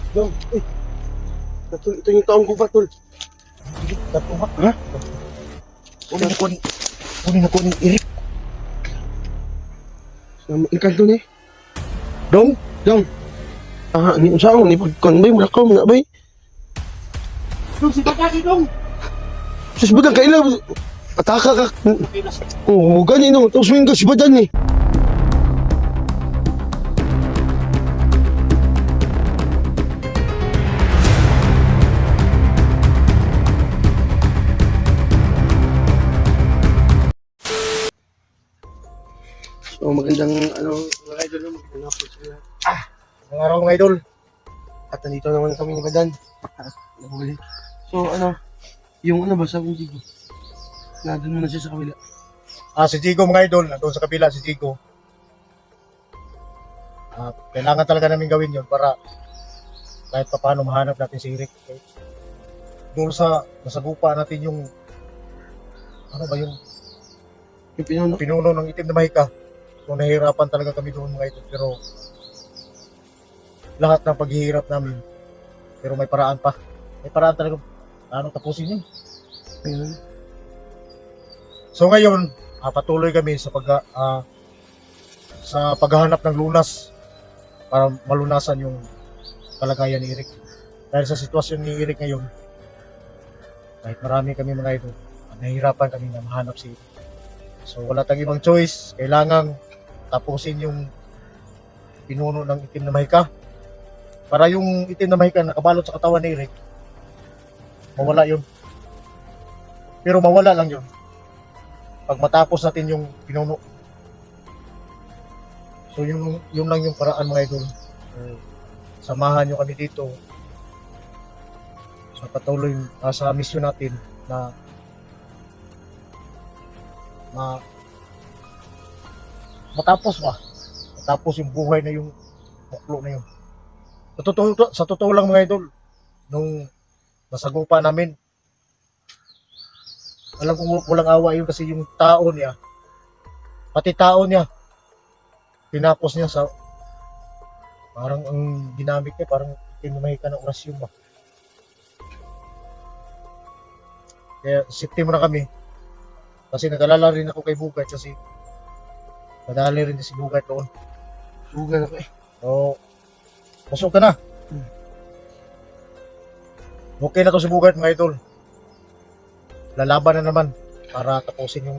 Dong, ito yung taong ko ba, tol? Dato ba? Ha? Kunin ako ni Eric. Ikan to ni. Dong? Dong. Ni usahaw ni pagkon bay mula ka mga bay. Dong, si Bagani, Dong! Sus budang kailan ataka ka. Oh, ganyan no. Tapos swing ka si badan ni. So magandang mga idol no, magandang hapon sa lahat. Mga araw mga idol. At nandito naman kami ni Badan. Nahuli. So yung ba sabi ni Jigo? Nandun muna siya sa kabila. Si Jigo mga idol, nandun sa kabila si Jigo. Kailangan talaga namin gawin yun para kahit pa paano mahanap natin si Eric. Okay? Doon sa nasagupa natin yung yung Yung pinuno. pinuno ng itim na mahika. So nahihirapan talaga kami doon mga idol, pero lahat ng paghihirap namin, pero may paraan pa. May paraan talaga tapusin yun. Ayun. So ngayon, patuloy kami sa paghahanap ng lunas para malunasan yung kalagayan ni Eric. Dahil sa sitwasyon ni Eric ngayon, kahit marami kami mga idol, nahihirapan kami na mahanap si Eric. So wala tayong ibang choice, kailangang tapusin yung pinuno ng itim na mahika para yung itim na mahika nakabalot sa katawan ni Eric, mawala yun. Pero mawala lang yun pag matapos natin yung pinuno. So yun lang yung paraan mga idol. Samahan nyo kami dito sa patuloy sa mission natin na matapos yung buhay na yung buklo na yun. Sa totoo lang mga idol, nung nasagupa namin, alam kong walang awa yun kasi yung tao niya, pati tao niya, tinapos niya sa parang ang ginamit niya, parang tinumahika ng orasyon ba. Kaya safety muna kami. Kasi nag-alala rin ako kay Bugart kasi madali rin si Bugart doon. Sugan ako eh. So, pasok ka na. Okay na to si Bugart mga idol. Lalaban na naman para tapusin yung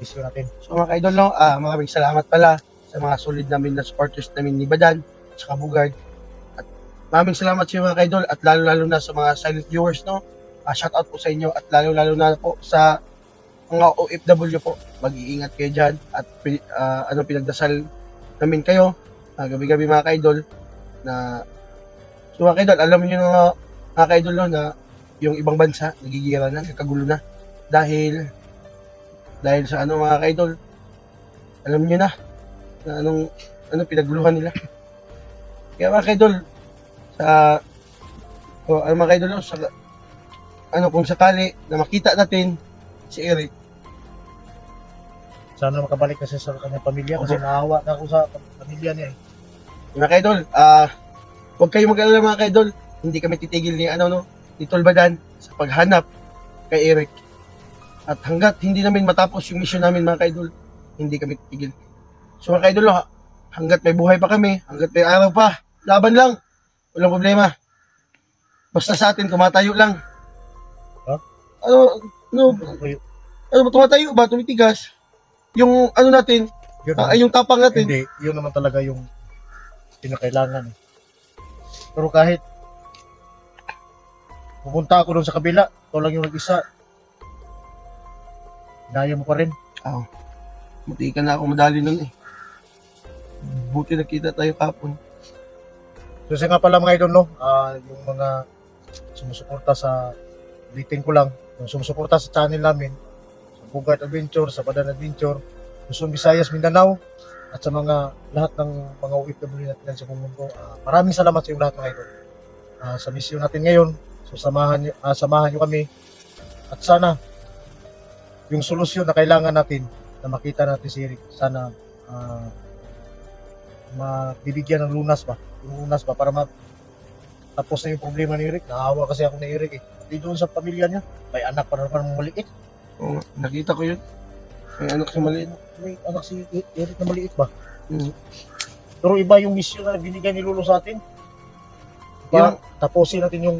mission natin. So mga ka-idol no, maraming salamat pala sa mga solid namin na supporters namin ni Badan sa Bugard. At maraming salamat sa mga ka-idol at lalo-lalo na sa mga silent viewers no. Shout out po sa inyo at lalo-lalo na po sa mga OFW po. Mag-iingat kayo dyan at pinagdasal namin kayo gabi-gabi mga ka-idol na so mga ka-idol, alam niyo na mga ka-idol no, na yung ibang bansa nagigira na, nagkagulo na dahil sa mga ka-idol, alam niyo na anong pinaguluhan nila. Kaya mga ka-idol, mga ka-idol no, kung sakali na makita natin si Eric, Sana makabalik kasi sa kanyang pamilya kasi naawa na ako sa pamilya niya eh. mga ka-idol, huwag kayong mag-alala mga ka-idol, hindi kami titigil ni ni Tol Badan sa paghanap kay Eric. At hanggat hindi namin matapos yung mission namin mga ka-idol, hindi kami titigil. So mga ka-idol, hanggat may buhay pa kami, hanggat may araw pa, laban lang, walang problema. Basta sa atin, tumatayo lang. Ha? Tumatayo ba? Tumitigas? Yung natin, yung tapang natin. Hindi, yun naman talaga yung pinakailangan. Pero kahit pupunta ako doon sa kabila, ito lang yung nag-isa, daya mo pa rin. Buti ka na ako madali nun eh. Buti nakita tayo kapon. So nga pala mga idol no, yung mga sumusuporta sa ulitin ko lang, yung sumusuporta sa channel namin, sa Bugart Adventure, sa Badan Adventure, Luzon, Visayas, Mindanao, at sa mga lahat ng mga OFW natin sa buong mundo. Maraming salamat sa inyo lahat mga idol. Sa mission natin ngayon, so samahan nyo kami at sana yung solusyon na kailangan natin na makita natin si Eric, sana mabibigyan ng lunas ba? Yung lunas ba para tapos na yung problema ni Eric. Naawa kasi ako ni Eric eh. Pati doon sa pamilya niya, may anak pa naman maliit. Oo nga, nakita ko yun. May anak sa maliit. May anak si Eric na maliit ba? Mm. Pero iba yung mission na binigay ni Lolo sa atin. Yung- Tapusin natin yung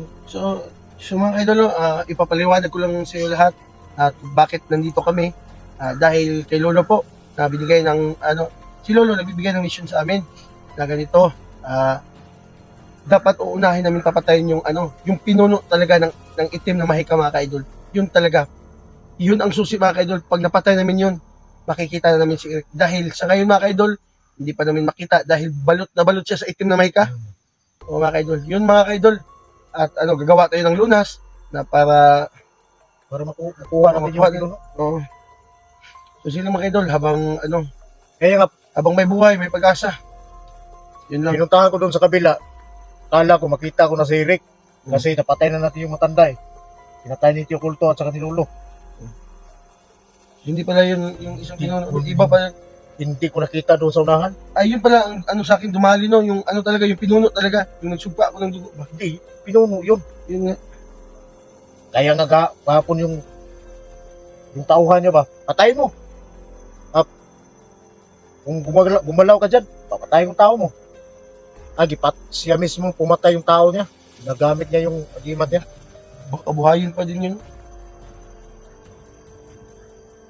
So mga idol, ipapaliwanag ko lang sa iyo lahat at bakit nandito kami. Dahil kay Lolo po, na binigay ng, si Lolo nagbibigay ng mission sa amin na ganito, dapat uunahin namin papatayin yung pinuno talaga ng itim na mahika mga ka-idol. Yun talaga. Yun ang susi mga ka-idol. Pag napatay namin yun, makikita na namin si Eric. Dahil sa ngayon mga ka-idol, hindi pa namin makita dahil balot na balot siya sa itim na mahika. O mga ka-idol. Yun mga ka-idol. At gagawa tayo ng lunas na para makuha natin makuha yung Lolo. Oo. So sila mga idol, habang Kaya nga, habang may buhay, may pag-asa. Yun lang. pinuntahan ko doon sa kabila. Kala ko makita ko na si Eric. Kasi napatay na natin yung matanda eh. Pinatay ni Tio Kulto at saka ni Lolo. Hindi pala yun yung isang pinuno. Iba pala. Hindi ko nakita doon sa unahan. Ay, yun pala ang sa akin dumali no. Yung talaga, yung pinuno talaga. Yung nagsugpa ako ng dugo. Hindi, pinuno yun. Yun nga. Kaya nga kahapon yung tauhan niya ba, patayin mo. Kung gumalaw ka dyan, papatayin yung tao mo. Siya mismo pumatay yung tao niya. Nagamit niya yung agimat niya. Baka buhayin pa din yun.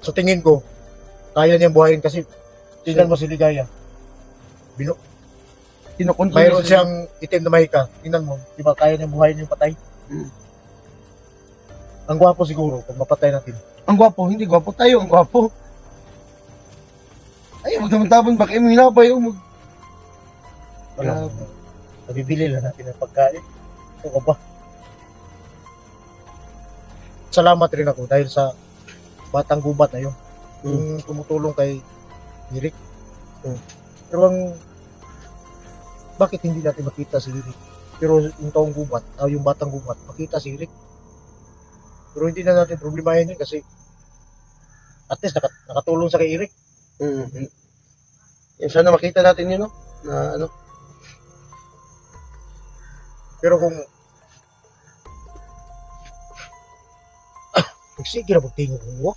So tingin ko, kaya niyang buhayin kasi tingnan mo si Ligaya. Kinukontrol Mayroon niya siyang itim na mahika. Tingnan mo, di ba kaya niyang buhayin yung patay? Mm. Ang gwapo siguro kung mapatay natin. Ang gwapo, hindi gwapo tayo, ang gwapo. Ay, huwag naman tapon, baka yung hinapay. Wala. Nabibili lang natin ng pagkain. O ba? Salamat rin ako dahil sa batang gubat na yun. Yung tumutulong kay Eric. Pero bakit hindi natin makita si Eric? Pero yung taong gubat, yung batang gubat, makita si Eric. Pero hindi na natin problemahin yun kasi at least nakatulong sa kay Eric. Yan, sana makita natin yun, no? Na Pero kung sige na magtingin ko.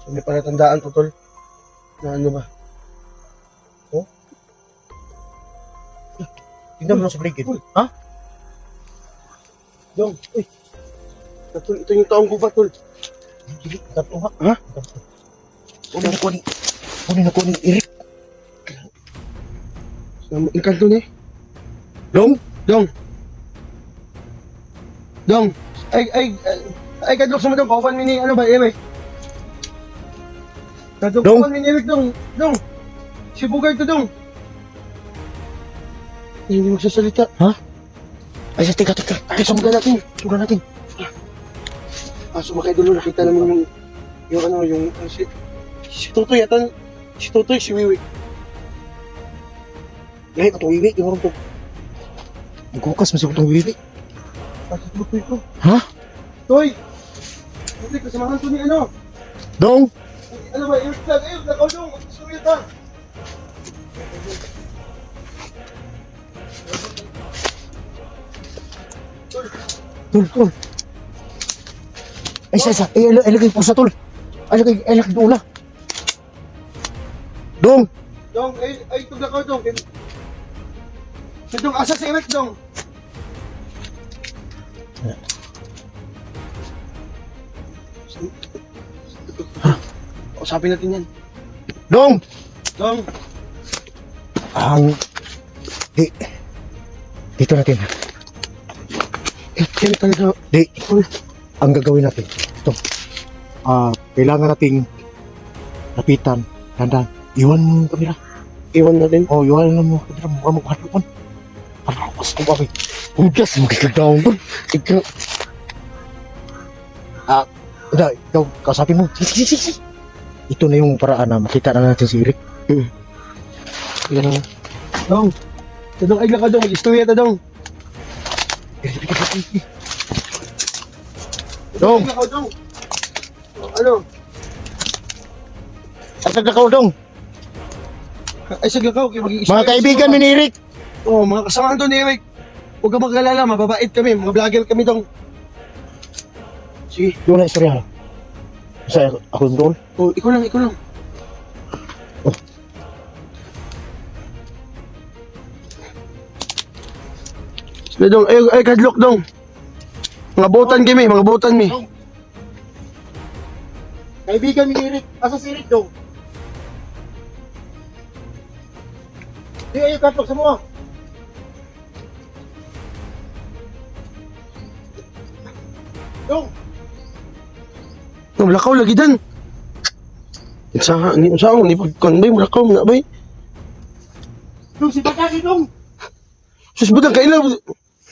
So, may palatandaan to, tol. Na ba? Tingnan mo sa paligid. Ha? Dong, uy. Tol, ito yung taong gubat, tol. Sige, katuha. Ha? Kunin na ko ni Eric. Yung kanto ni. Dong? Dong. Ay, kadlok sa mo dong. Kaupan mini, Eric. Kadlok Dong? kaupan mini, Eric, dong. Dong. Si Bugard to, dong. Hindi magsasalita. Ha? Ay, teka. Ay, sumaga natin. Sumakay dulo, nakita namin yung si Tutoy, si Tutoy, si Wiwi. Ay, itong wiwi. Yung to. Nagkukas masih itong wiwi. Si Tutoy ko. Ha? Toy! Tutoy, kasamahan to ni Dong? ba, yung flag, ayun, nakaw dong, magsusulit ha. Tol. Ay, isa. Ay, lagay po sa tol. Ay, lagay doon. Dong! Dong, ay, itong nakaw dong. Si Dong, asa si Eric dong. Usapin natin yan. Dong! Dong, Dito natin. yan talaga. Ang gagawin natin. Ito. Kailangan nating lapitan. Tanda. Iwan mo yung kamera. Iwan natin. Iwan mo yung kamera. Mukha mo kahapon. Mas ko ba? Hudas mo kikagawin ko. Ikaw. Ikaw, kausapin mo. Sige. Ito na yung paraan na makita na natin si Eric. Yan. Dong, Dong, ay laka dong, istorya ta dong. Dong! Ay, lakaw, dong. Ano? At nagkakaw dong. Ay, sige ka, okay, Mga kaibigan ni Eric. Oh, mga kasamahan doon ni Eric. Huwag ka mag-alala, mababait kami, mga vlogger kami dong. Sige. Doon na istorya. Kasi ako doon. Oh, ikaw lang, ikaw lang. Sige dong, ay kadlok dong. Mga botan kami, mga botan mi. Kaibigan ni Eric. Asa si Eric dong? Di ayo katok semua. Dong. No, lakaw lagi dan. Ni usaha ni pagkon bay lakaw na bay. Dong si Bakaki dong. Sus budang kailan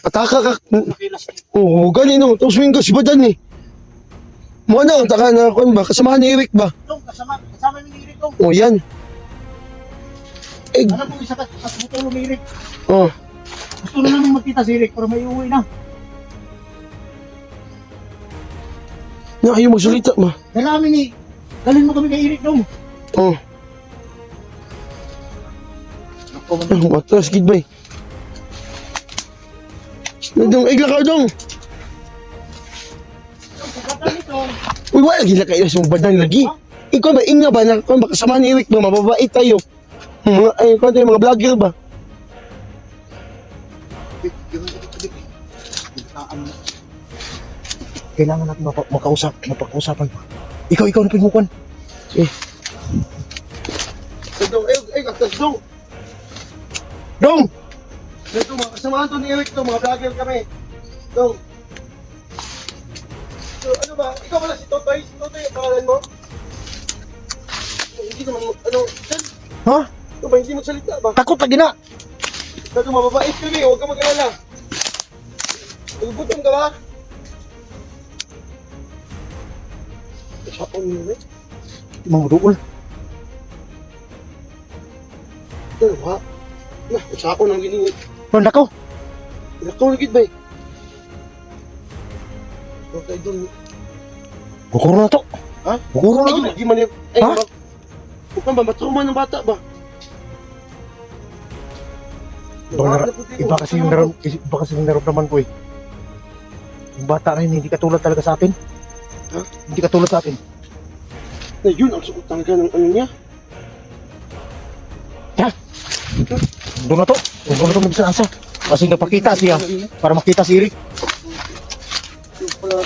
ataka ka. Nakilas. Oh, gani no, to swing ka si badan ni. Mo na taka na kon ba kasamahan ni Eric ba? Dong kasama ni Eric dong. Oh, yan. Eh, Ano po isa ka sa butong ni Eric? oh. Gusto na namin magkita si Eric pero may uwi na. Na ayaw magsalita ma. Dalamin ni. Dalhin mo kami kay Eric dong. Oh, Ako man. matras gid bay. Dong, lakaw dong. Bakaki dong. Uy, wala gila kayo sa badan lagi. Ikaw ba inga ba na kung baka kasamahan ni Eric ba mababait tayo. Mga ay kung tayo mga vlogger ba? Kailangan natin mapag-usapan pa. Ikaw na pingukuan. Dong, katas dong. Dong! Ito, mga kasamahan to ni Eric to, mga vlogger kami. Dong. So, ano ba? Ikaw pala si Totoy? Si Totoy ang pangalan mo? Hindi naman, ano, Chan? Ha? Ito ba, hindi magsalita ba? Takot lagi na. Ito, mababait kami, huwag ka mag-alala. Nagugutom ka ba? Sapon mo rin. Mga duol. Ito, ha? Na, sapon ang gini. Ron ako. Nakaw na gid ba? Okay, doon. Bukuro na to. Ha? Bukuro na to. Ay, di man yun. Ay, Ha? Huwag ba, matrauma ng bata ba? Iba kasi yung naramdaman ko eh. Yung bata na yun, hindi katulad talaga sa atin. Ha? Hindi katulad sa atin. Na yun, ang suot talaga ng ano niya. Doon na to. Doon na to magsaasa. Kasi nagpakita siya para makita si Eric. Yung pala,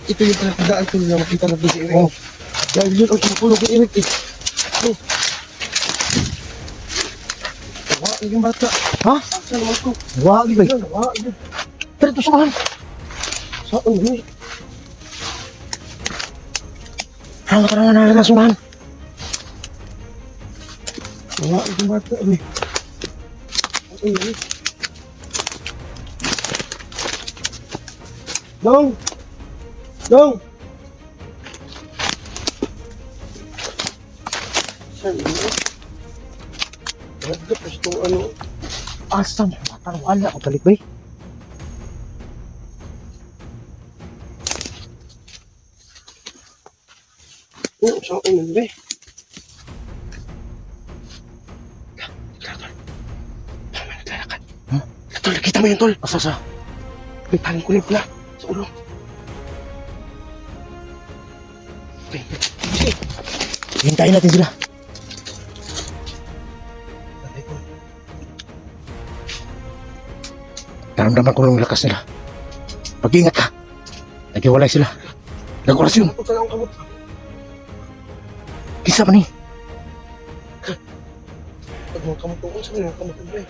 ito yung pinagdaan ko na makita natin si Eric. Oh. Dahil yun ang sumukulong kay Eric eh. Oh. Wala, yung bata. Ha? Saan naman ko? Wag ba? Wala, yun. Pero ito samahan. Saan yun? Parang karangan na lang samahan. Wala, yung bata eh. Ay, ay. Dong! Dong! Saan yun? Nagdap na itong ano. Asa mo? Parang wala ako balik ba? Oh, saan yun ba? Ha? Tol, kita mo yun, Tol. Asa? May paling kulay pula sa ulo. Hintayin natin sila. Naramdaman ko lang yung lakas nila. Pag-ingat ka. Naghiwalay sila. Nag-orasyon. Ako sa kamot. Kisa man eh. Pag mga kamot ko, saan mga kamot ko ba?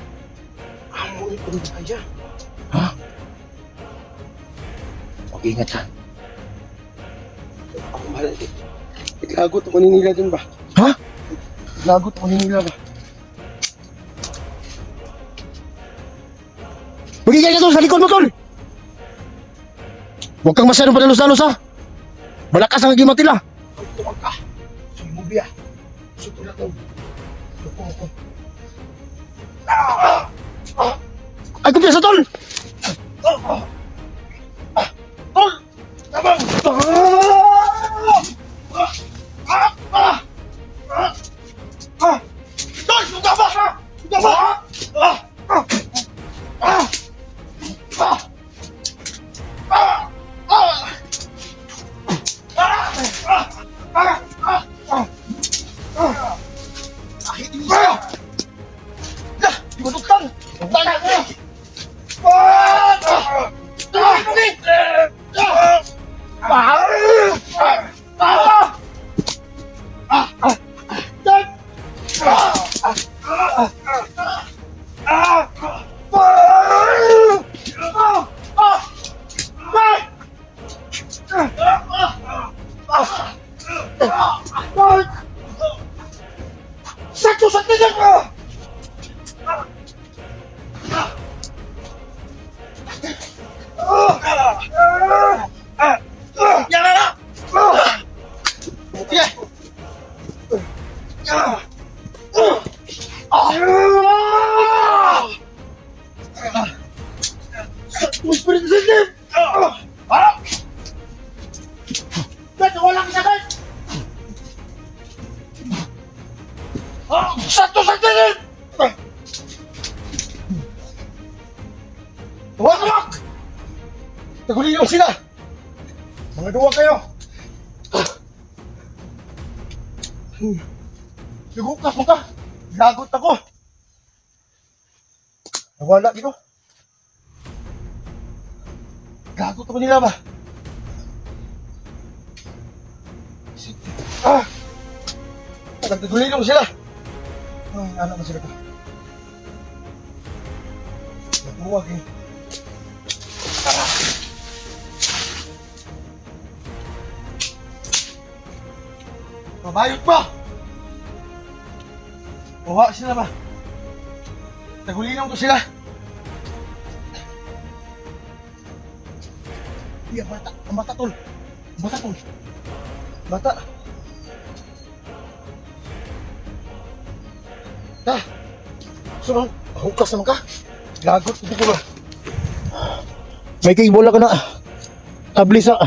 Amo yung kumibaya. Ha? Pag-ingat ka. Ako mahal. Itlagot ako ninila dun ba? Ha? Itlagot ako ninila ba? Mag-ingat ka tol! Sa likod mo tol! Huwag kang masyadong padalos-dalos ha! Malakas ang agimat nila! Ang tuwag ka. Sumubiya. Sutulat ako. Lupong ako. Ay kumpiyansa tol! Tol! Tabang! Tol! Sugaba ka! Sugaba! Sakto-sakto dyan ka! Yan na! Sige! Sakto Espiritu Santo! Ba't walang sakit? Sakto-sakto dyan! Wag! Tagulin niyo sila! Mga duwa kayo! Nagukas mo ka! Lagot ako! Nawala dito. Gagot ako nila ba? Nagtagulin mo sila! Ay, anak na sila ko. Nagduwag eh. Mabayot mo! Uwa sila ba? Tagulinan ko sila! Iya, bata. Ang bata, tol. Ang bata, tol. Bata! Ta! So, hukas naman ka. Lagot ito ko ba? May kaibola ka na. Tabli sa...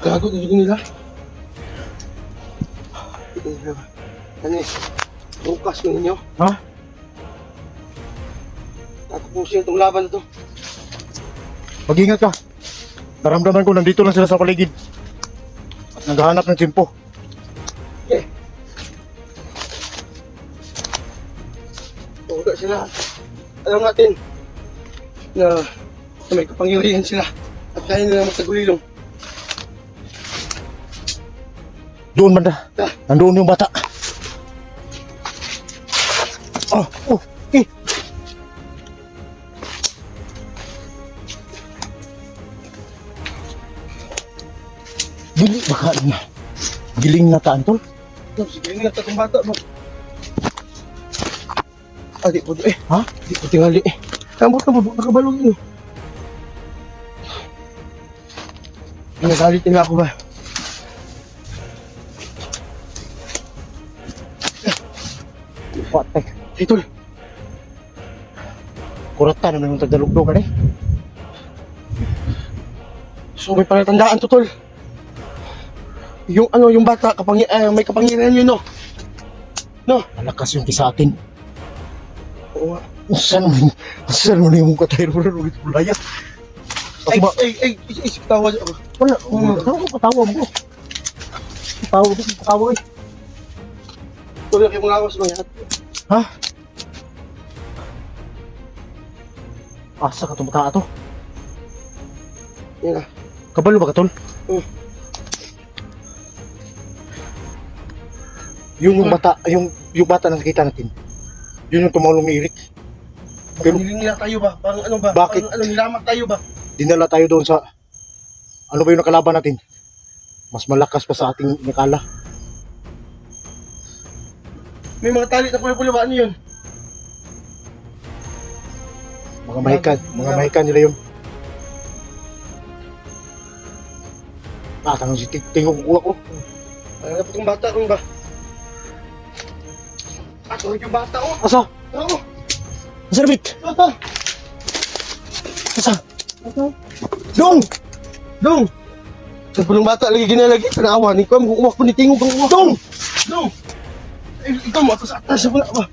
Gagot ito ko nila. Ano eh? Bukas ko ninyo. Ha? Tatapusin itong laban na to. Mag-ingat ka. Naramdaman ko nandito lang sila sa paligid. At naghahanap ng tsimpo. Okay. Wala sila. Alam natin na may kapangyarihan sila at kaya nila magtagulilong. Doon banda. Ta. Nandoon yung bata. Eh. Dili baka na. Giling na taan, tol. Sige nga tatong bata mo. Di po eh. Ha? Di po tingali eh. Ambot na po, nakabalong yun. Nagalit nila ako ba? Patek. Hey tol, Kurata naman yung tagdalugdog ka eh. so may palatandaan to tol. Yung ano, yung bata, may kapangyarihan yun no? No? Malakas yung kisa atin. Oo nga. Saan mo na yung katayro na ulit ulaya? Ay, tawa ako. Wala, patawa mo. Patawa eh. Tuloy kayo mga awas mga. Ha? Asa ka tumata ato? Yan na. Kabalo ba ka, tol? Yung bata na nakita natin. Yun yung tumulong ni Eric. Pero Niling nila tayo ba? Parang ano ba? Bakit? Parang nilamat tayo ba? dinala tayo doon sa ano ba yung nakalaban natin? Mas malakas pa sa ating nakala. May mga tali na pula-pula ba? Ano yun? Mga mahikan nila yun. Tanong si tingog ko. Ano po itong bata? Ano ba? Tulog yung bata oh! Asa? Ako! Asa Rick? Bata! Asa? Bata! Dong! Dong! Sa pulong bata lagi ginalagi tanawa ni ko mo uwak po ni tingog ang uwak. Dong! Dong! Ikaw mo atas sa pula ba?